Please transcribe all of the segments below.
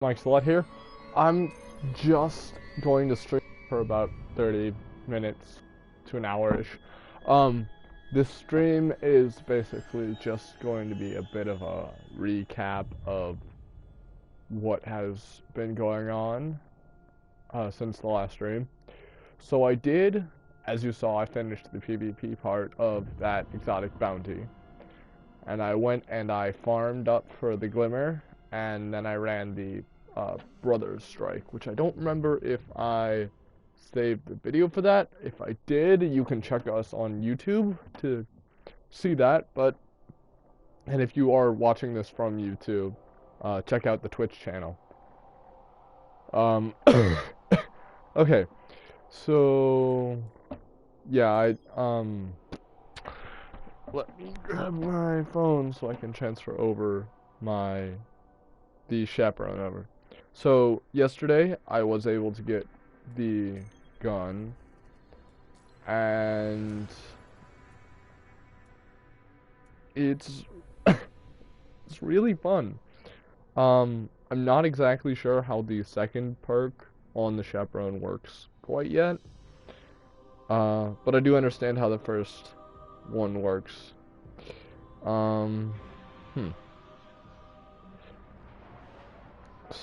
Mike Slot here. I'm just going to stream for about 30 minutes to an hour-ish. Um, this stream is basically just going to be a bit of a recap of what has been going on since the last stream. So I did, as you saw, I finished the PvP part of that exotic bounty. And I went and I farmed up for the Glimmer, and then I ran the Brothers Strike, which I don't remember if I saved the video for that. If I did, you can check us on YouTube to see that. And if you are watching this from YouTube, check out the Twitch channel. Okay, so yeah, let me grab my phone so I can transfer over the chaperone over. So yesterday I was able to get the gun, and it's it's really fun. I'm not exactly sure how the second perk on the chaperone works quite yet. But I do understand how the first one works. Um,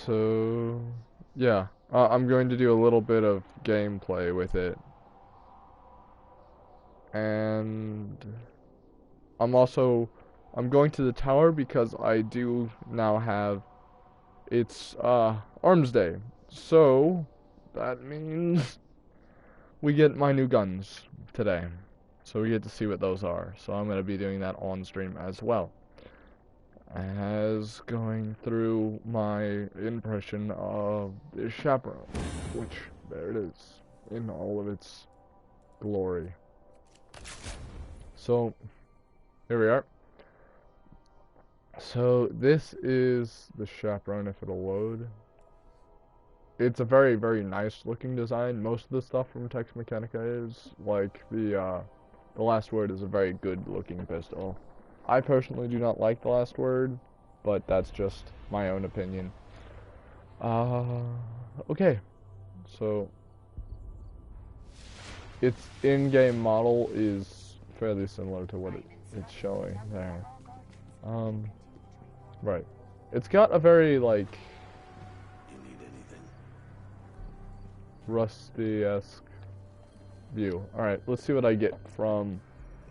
So, yeah, I'm going to do a little bit of gameplay with it. And I'm going to the tower because I do now have, it's, Arms Day. So, that means we get my new guns today. So we get to see what those are. So I'm going to be doing that on stream as well as going through my impression of the chaperone, which there it is in all of its glory. So here we are. So this is the chaperone if it'll load. It's a very, very nice looking design. Most of the stuff from Tex Mechanica is. Like the Last Word is a very good looking pistol. I personally do not like The Last Word, but that's just my own opinion. Okay. So, its in-game model is fairly similar to what it's showing there. Right. It's got a very, like, rusty-esque view. Alright, let's see what I get from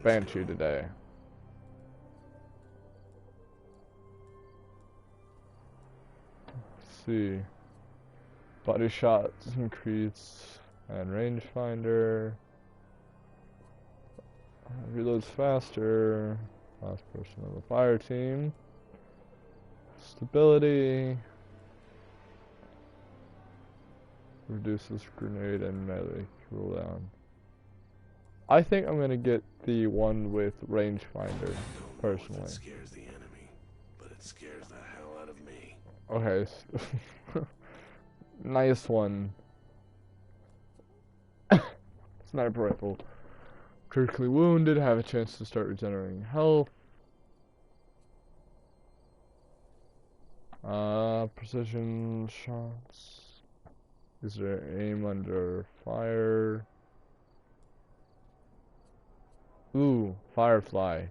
Banshee today. See, body shots increase and rangefinder, reloads faster, last person on the fire team, stability, reduces grenade and melee cooldown. I think I'm gonna get the one with rangefinder personally. It scares the enemy, but it scares the hell out of me. Okay. Nice one. Sniper rifle. Critically wounded, have a chance to start regenerating health. Precision shots. Is there aim under fire? Ooh, Firefly.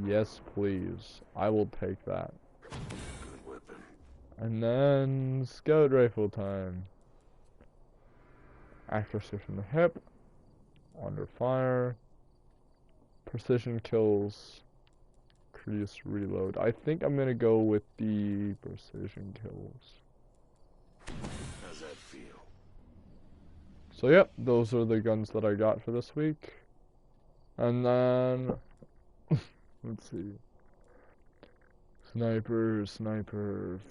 Yes, please. I will take that. Good weapon. And then scout rifle time. Accuracy from the hip. Under fire. Precision kills. Increase reload. I think I'm gonna go with the precision kills. How's that feel? So yep, those are the guns that I got for this week. And then let's see. Sniper,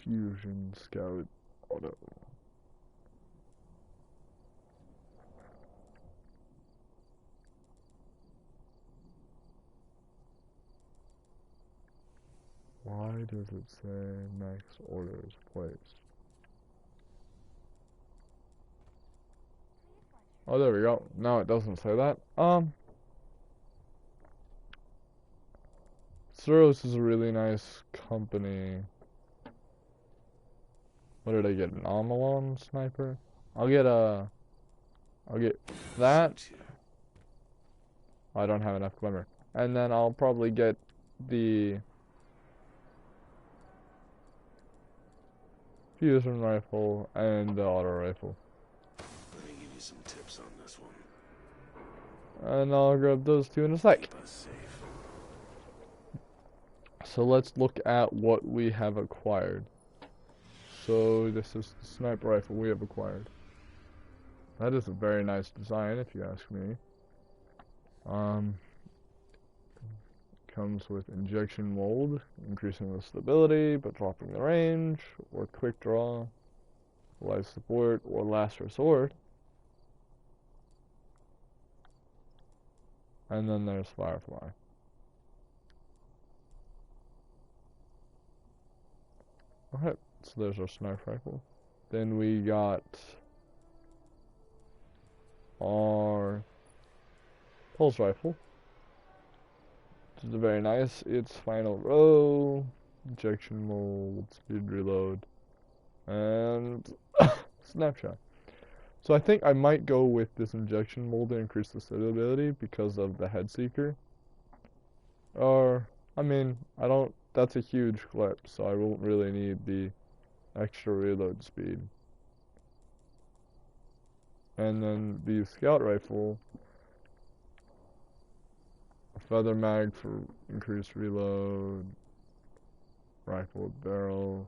fusion, scout, auto. Why does it say max orders placed? Oh, there we go. No, it doesn't say that. Suros is a really nice company. What did I get? An Amalon sniper? I'll get that. Suits you. I don't have enough glimmer. And then I'll probably get the fusion rifle and the auto rifle. Let me give you some tips on this one. And I'll grab those two in a sec. Keep us safe. So let's look at what we have acquired. So this is the sniper rifle we have acquired. That is a very nice design, if you ask me. Comes with injection mold, increasing the stability but dropping the range, or quick draw, life support, or last resort. And then there's Firefly. Okay, so there's our sniper rifle. Then we got our pulse rifle. This is very nice. It's final row, injection mold, speed reload, and snapshot. So I think I might go with this injection mold to increase the stability because of the head seeker. Or, I mean, that's a huge clip, so I won't really need the extra reload speed. And then the scout rifle, a feather mag for increased reload, rifle barrel,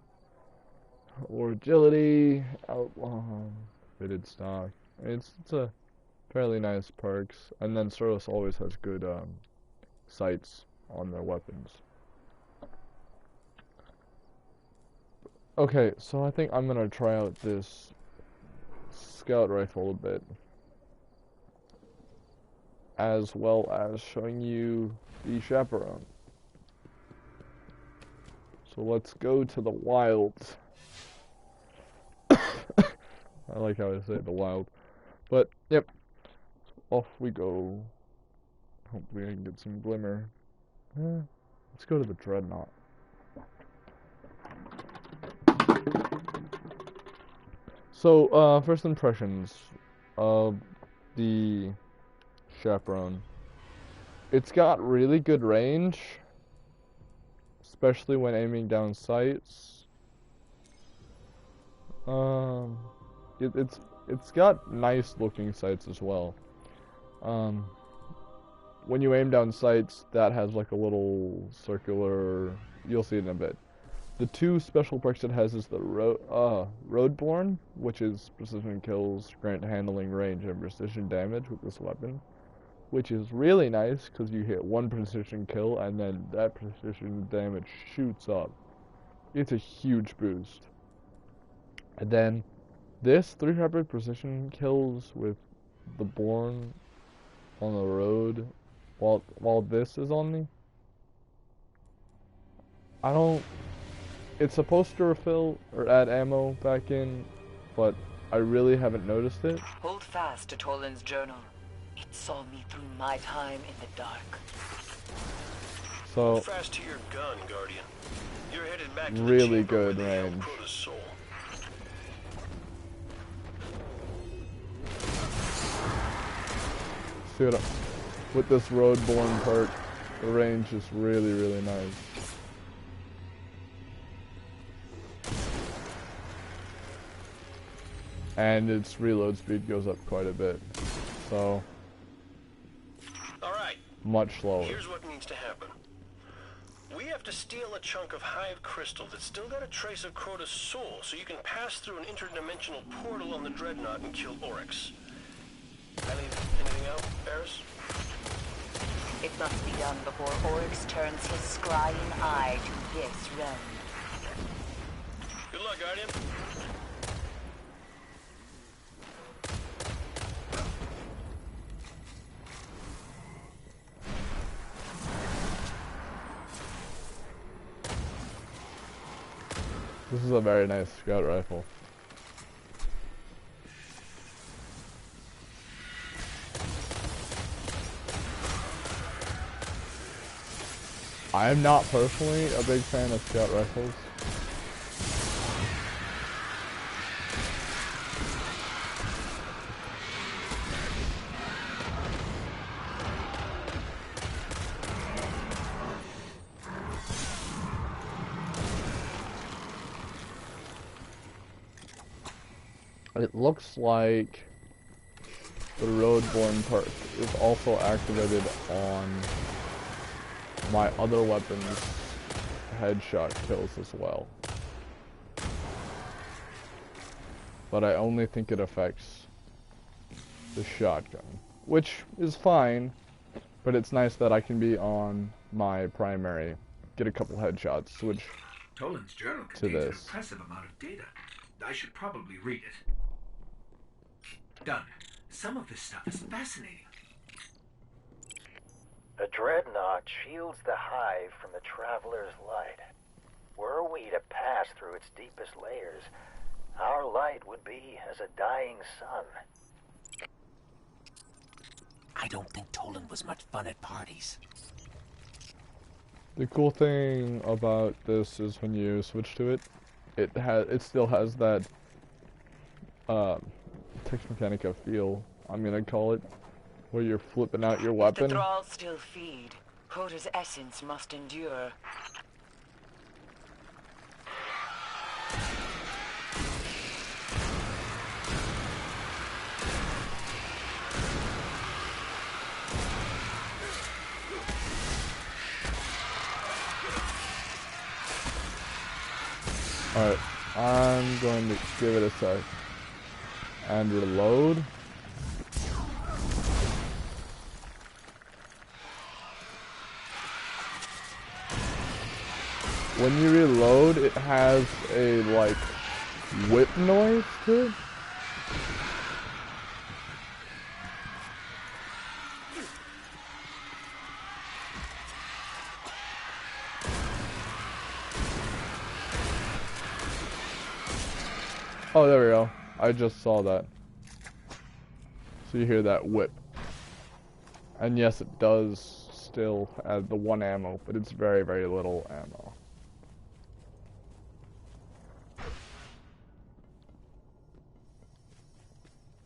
or agility, outlaw, fitted stock. It's a fairly nice perks. And then Suros always has good sights on their weapons. Okay, so I think I'm gonna try out this scout rifle a bit, as well as showing you the chaperone. So let's go to the wilds. I like how I say the wild. But, yep. Off we go. Hopefully I can get some glimmer. Let's go to the Dreadnought. So, first impressions of the chaperone. It's got really good range, especially when aiming down sights. It's got nice looking sights as well. When you aim down sights, that has like a little circular. You'll see it in a bit. The two special perks it has is the Roadborne, which is precision kills, grant handling, range, and precision damage with this weapon, which is really nice because you hit one precision kill and then that precision damage shoots up. It's a huge boost. And then this 300 precision kills with the Born on the road while this is on me. It's supposed to refill or add ammo back in, but I really haven't noticed it. Hold fast to Toland's journal. It saw me through my time in the dark. So Hold fast to your gun, Guardian. You're headed back to really the chamber good where they held range. Crota's soul. See what with this Roadborne perk, the range is really, really nice. And its reload speed goes up quite a bit, so Alright, much slower. here's what needs to happen. We have to steal a chunk of Hive crystal that's still got a trace of Crota's soul, so you can pass through an interdimensional portal on the Dreadnought and kill Oryx. Anything else, Eris? It must be done before Oryx turns his scrying eye to this realm. Good luck, Guardian. This is a very nice scout rifle. I am not personally a big fan of scout rifles. It looks like the Roadborne perk is also activated on my other weapon's headshot kills as well. But I only think it affects the shotgun, which is fine, but it's nice that I can be on my primary, get a couple headshots, switch Toland's journal to contains an this. impressive amount of data. I should probably read it. Done. Some of this stuff is fascinating. The Dreadnought shields the Hive from the Traveler's light. Were we to pass through its deepest layers, our light would be as a dying sun. I don't think Toland was much fun at parties. The cool thing about this is when you switch to it, it still has that Tex Mechanica feel, I'm gonna call it, where you're flipping out your If weapon. the thralls still feed, Crota's essence must endure. Alright, I'm going to give it a sec and reload. When you reload, it has a, like, whip noise to it. Oh, there we go. I just saw that. So you hear that whip. And yes, it does still add the 1 ammo, but it's very, very little ammo.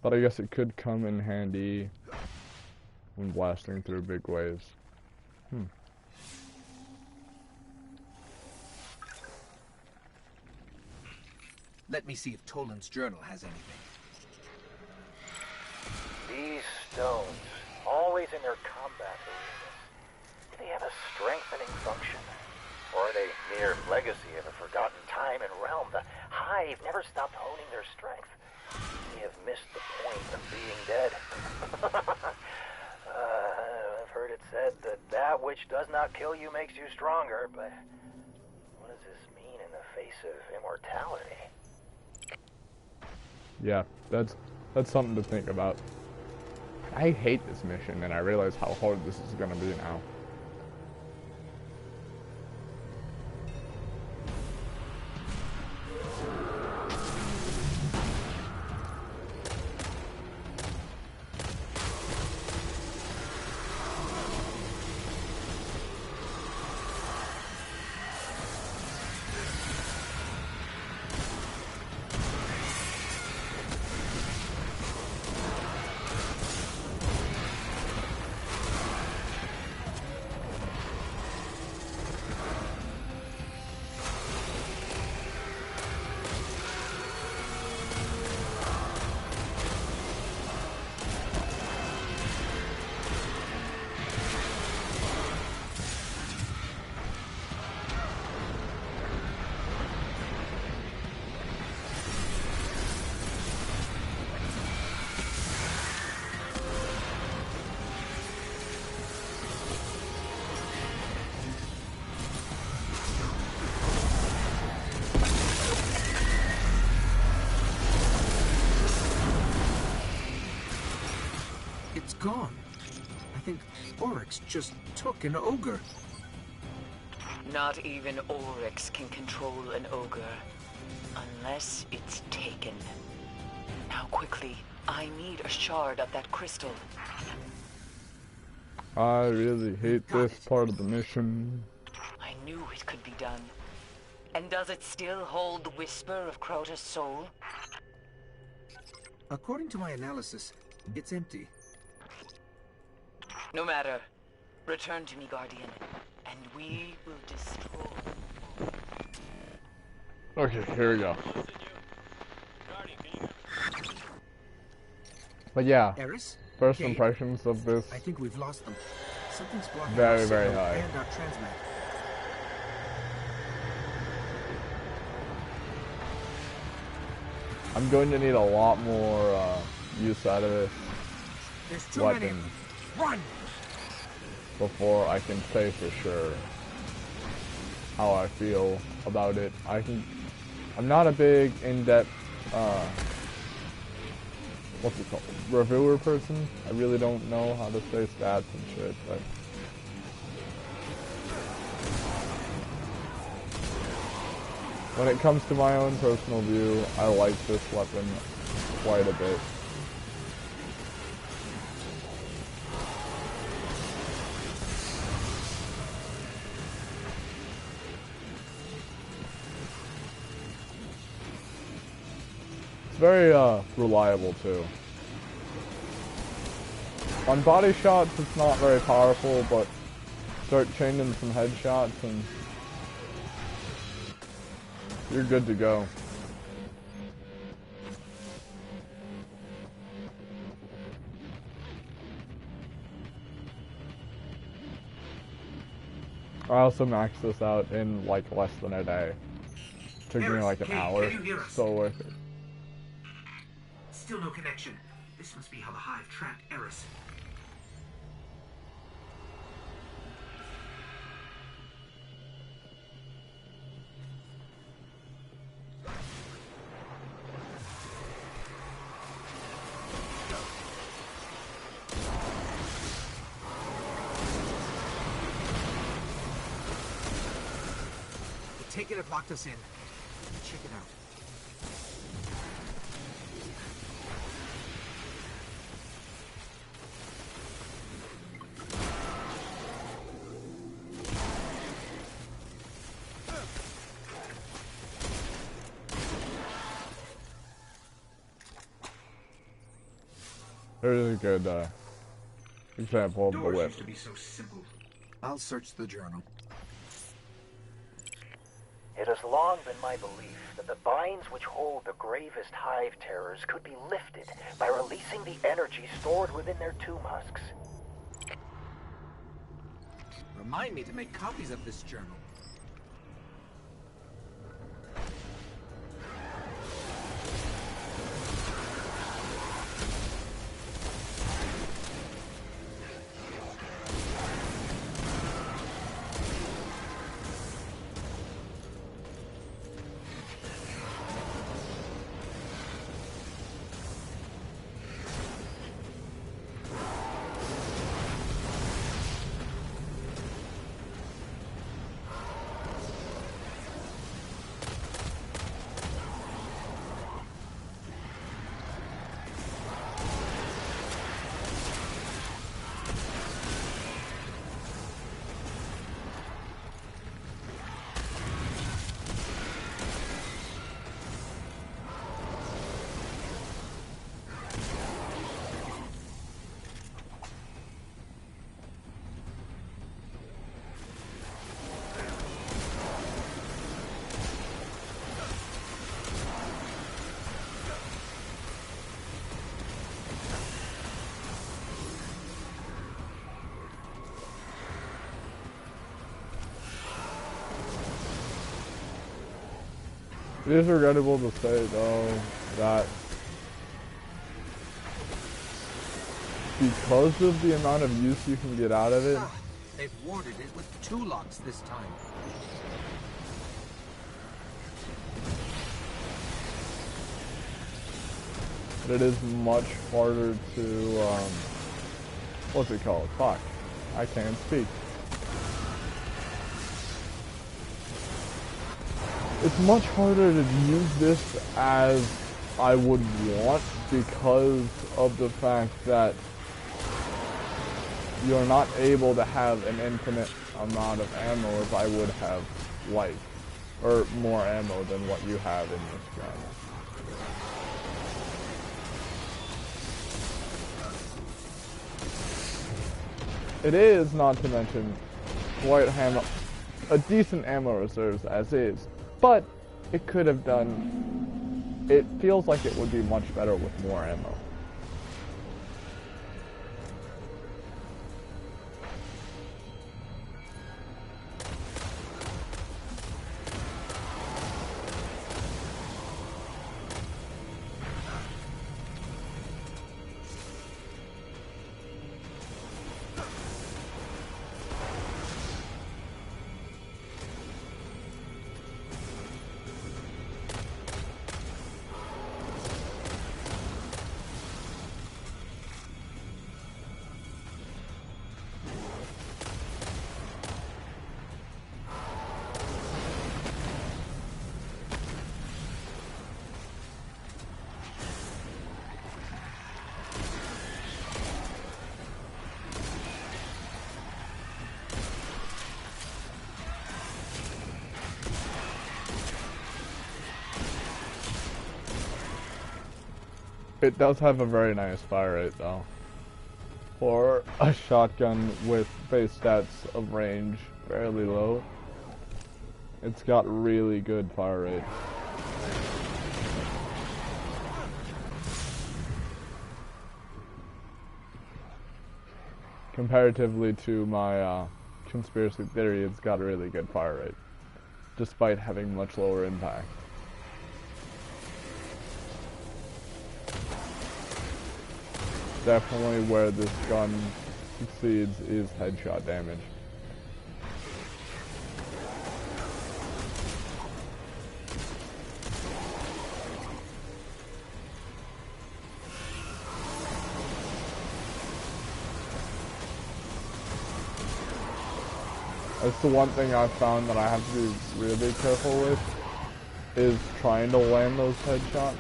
But I guess it could come in handy when blasting through big waves. Let me see if Toland's journal has anything. These stones, always in their combat arenas, do they have a strengthening function? Or are they mere legacy of a forgotten time and realm? The Hive never stopped honing their strength. They have missed the point of being dead. I've heard it said that that which does not kill you makes you stronger, but what does this mean in the face of immortality? Yeah, that's something to think about. I hate this mission, and I realize how hard this is gonna be now. It's gone. I think Oryx just took an ogre. Not even Oryx can control an ogre. Unless it's taken. Now quickly, I need a shard of that crystal. I really hate Got this it. part of the mission. I knew it could be done. And does it still hold the whisper of Crota's soul? According to my analysis, it's empty. No matter. Return to me, Guardian, and we will destroy. Okay, here we go. Guardian, can you hear me? But yeah, Eris? first Cade? impressions of this, I think we've lost them. Something's blocking Very, our very signal high. and our transmit. I'm going to need a lot more use out of this There's too many. weapon Run! before I can say for sure how I feel about it. I'm not a big in-depth, what's it called, reviewer person. I really don't know how to say stats and shit, but when it comes to my own personal view, I like this weapon quite a bit. It's very reliable too. On body shots it's not very powerful, but start chaining some headshots and you're good to go. I also maxed this out in like less than a day. Took me like an hour. So worth it. Still no connection. This must be how the Hive trapped Eris. The ticket had locked us in. Check it out. There's a good example of the Doors whip. used to be so simple. I'll search the journal. It has long been my belief that the binds which hold the gravest Hive terrors could be lifted by releasing the energy stored within their tomb husks. Remind me to make copies of this journal. It is regrettable to say though that because of the amount of use you can get out of it, They've warded it with 2 locks this time. it is much harder to, what's it called? Fuck. I can't speak. It's much harder to use this as I would want because of the fact that you're not able to have an infinite amount of ammo as I would have liked, or more ammo than what you have in this gun. It is, not to mention, quite a decent ammo reserves as is, but it could have done, it feels like it would be much better with more ammo. It does have a very nice fire rate though. For a shotgun with base stats of range fairly low, it's got really good fire rate. Comparatively to my conspiracy theory, it's got a really good fire rate, despite having much lower impact. Definitely where this gun succeeds is headshot damage. That's the one thing I've found that I have to be really careful with, is trying to land those headshots.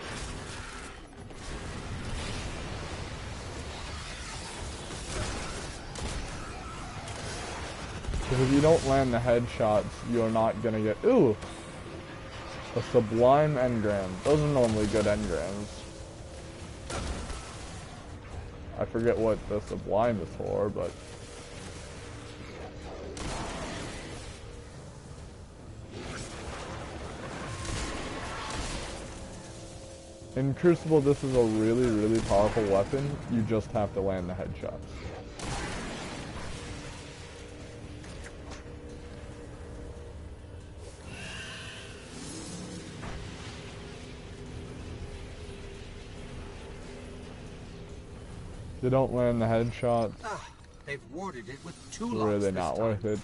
Because if you don't land the headshots, you're not gonna get, ooh, a sublime engram. Those are normally good engrams. I forget what the sublime is for, but in Crucible, this is a really, really powerful weapon. You just have to land the headshots. If you don't land the headshots, They've warded it with two it's locks really this not time. worth it.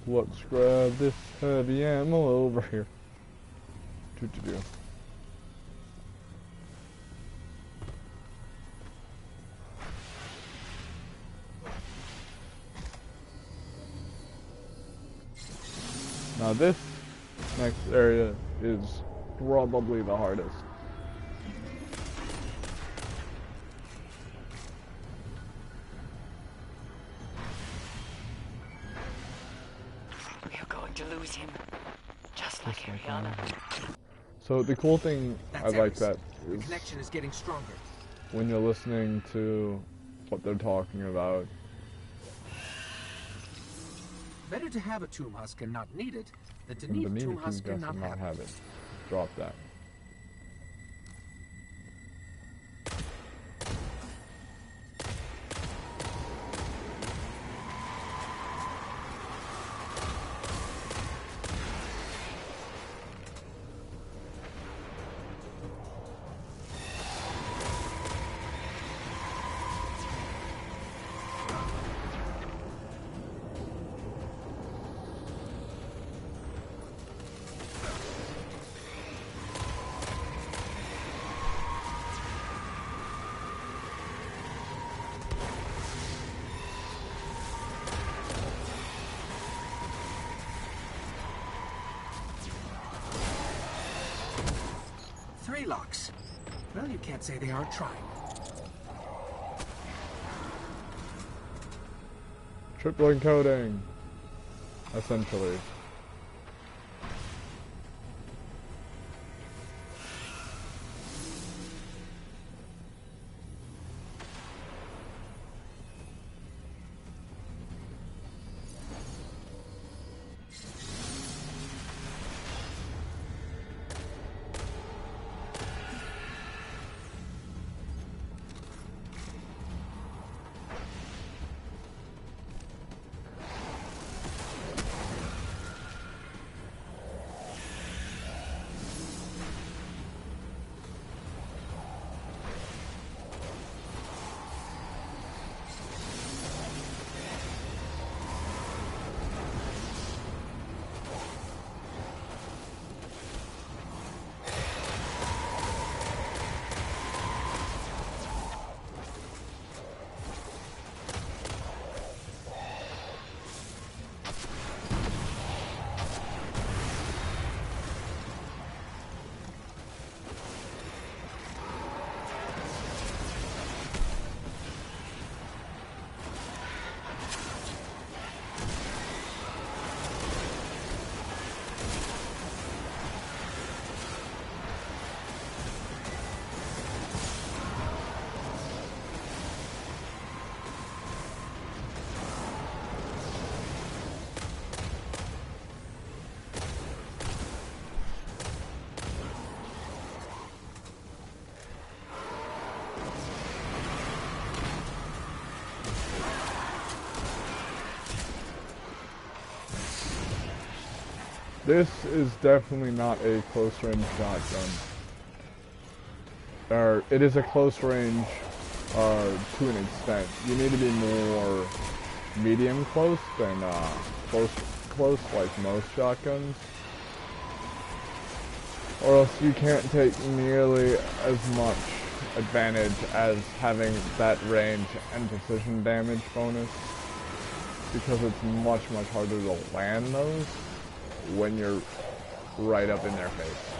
Let's grab this heavy ammo over here. Do. Now this next area is probably the hardest. We're going to lose him. Just like Ariana. So the cool thing I like Ares. that The is connection is getting stronger. when you're listening to what they're talking about, Better to have a tomb husk and not need it than to and need the a need tomb to husk and not not have it. have it. Drop that. Three locks. Well, you can't say they aren't trying. Triple encoding, essentially. This is definitely not a close range shotgun. Or it is a close range to an extent. You need to be more medium close than close like most shotguns. Or else you can't take nearly as much advantage as having that range and precision damage bonus, because it's much harder to land those when you're right up in their face.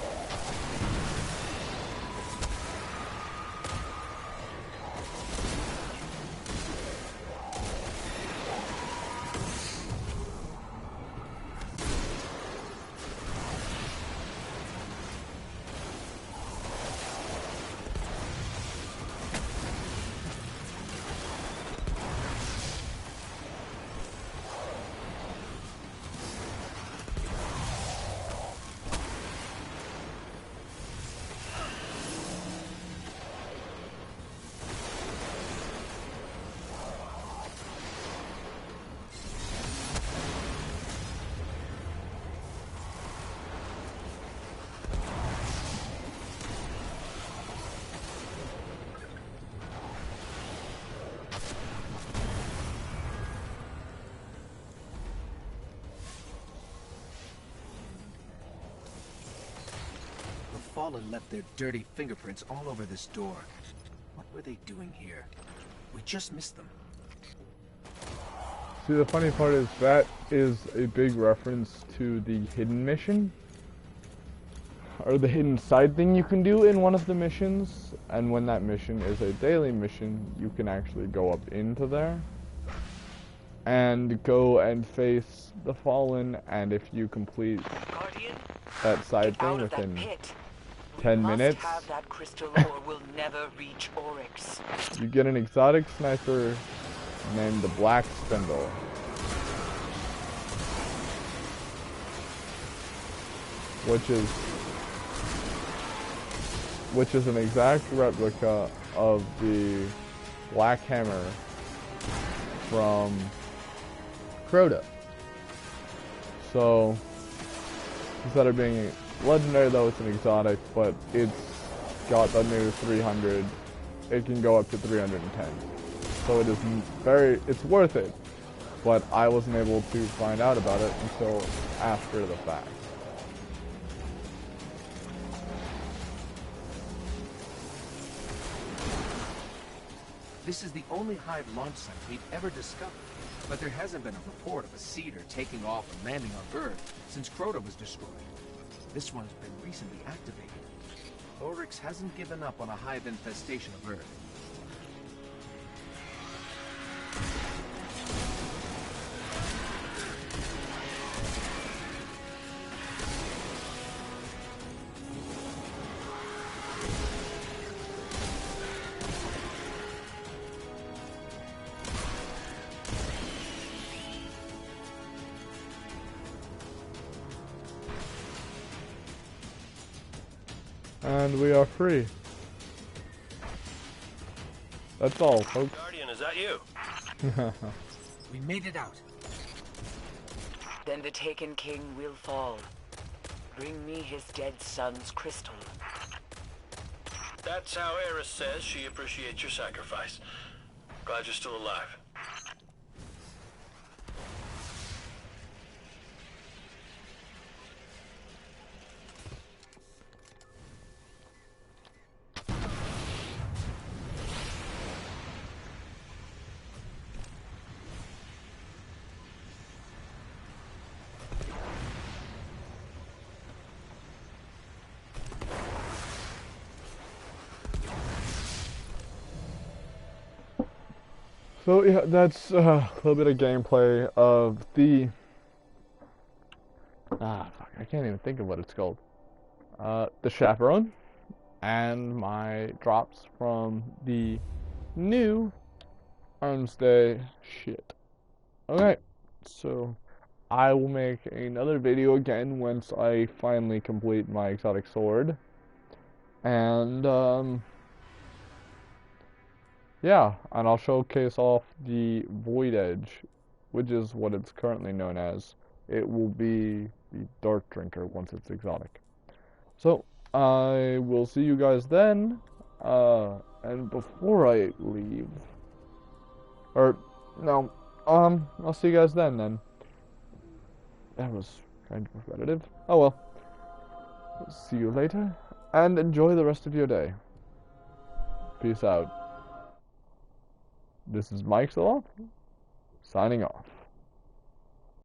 Fallen left their dirty fingerprints all over this door. What were they doing here? We just missed them. See, the funny part is that is a big reference to the hidden mission, or the hidden side thing you can do in one of the missions. And when that mission is a daily mission, you can actually go up into there and go and face the Fallen, and if you complete Guardian, that side thing within 10 minutes, have that crystal or we'll never reach Oryx. you get an exotic sniper named the Black Spindle. Which is an exact replica of the Black Hammer from Crota. So instead of being legendary, though, it's an exotic, but it's got the new 300. It can go up to 310. So it is it's worth it. But I wasn't able to find out about it until after the fact. This is the only Hive launch site we've ever discovered, but there hasn't been a report of a Seeder taking off and landing on Earth since Crota was destroyed. This one's been recently activated. Oryx hasn't given up on a Hive infestation of Earth. And we are free. That's all, folks. Guardian, is that you? We made it out. Then the Taken King will fall. Bring me his dead son's crystal. That's how Eris says she appreciates your sacrifice. Glad you're still alive. So yeah, that's a little bit of gameplay of the fuck, I can't even think of what it's called. The Chaperone, and my drops from the new Arms Day shit. Okay, so I will make another video again once I finally complete my exotic sword, and yeah, and I'll showcase off the Void Edge, which is what it's currently known as. It will be the Dark Drinker once it's exotic. So, I will see you guys then. And before I leave, or no, I'll see you guys then. That was kind of repetitive. Oh well. See you later, and enjoy the rest of your day. Peace out. This is Mike Soloff, signing off.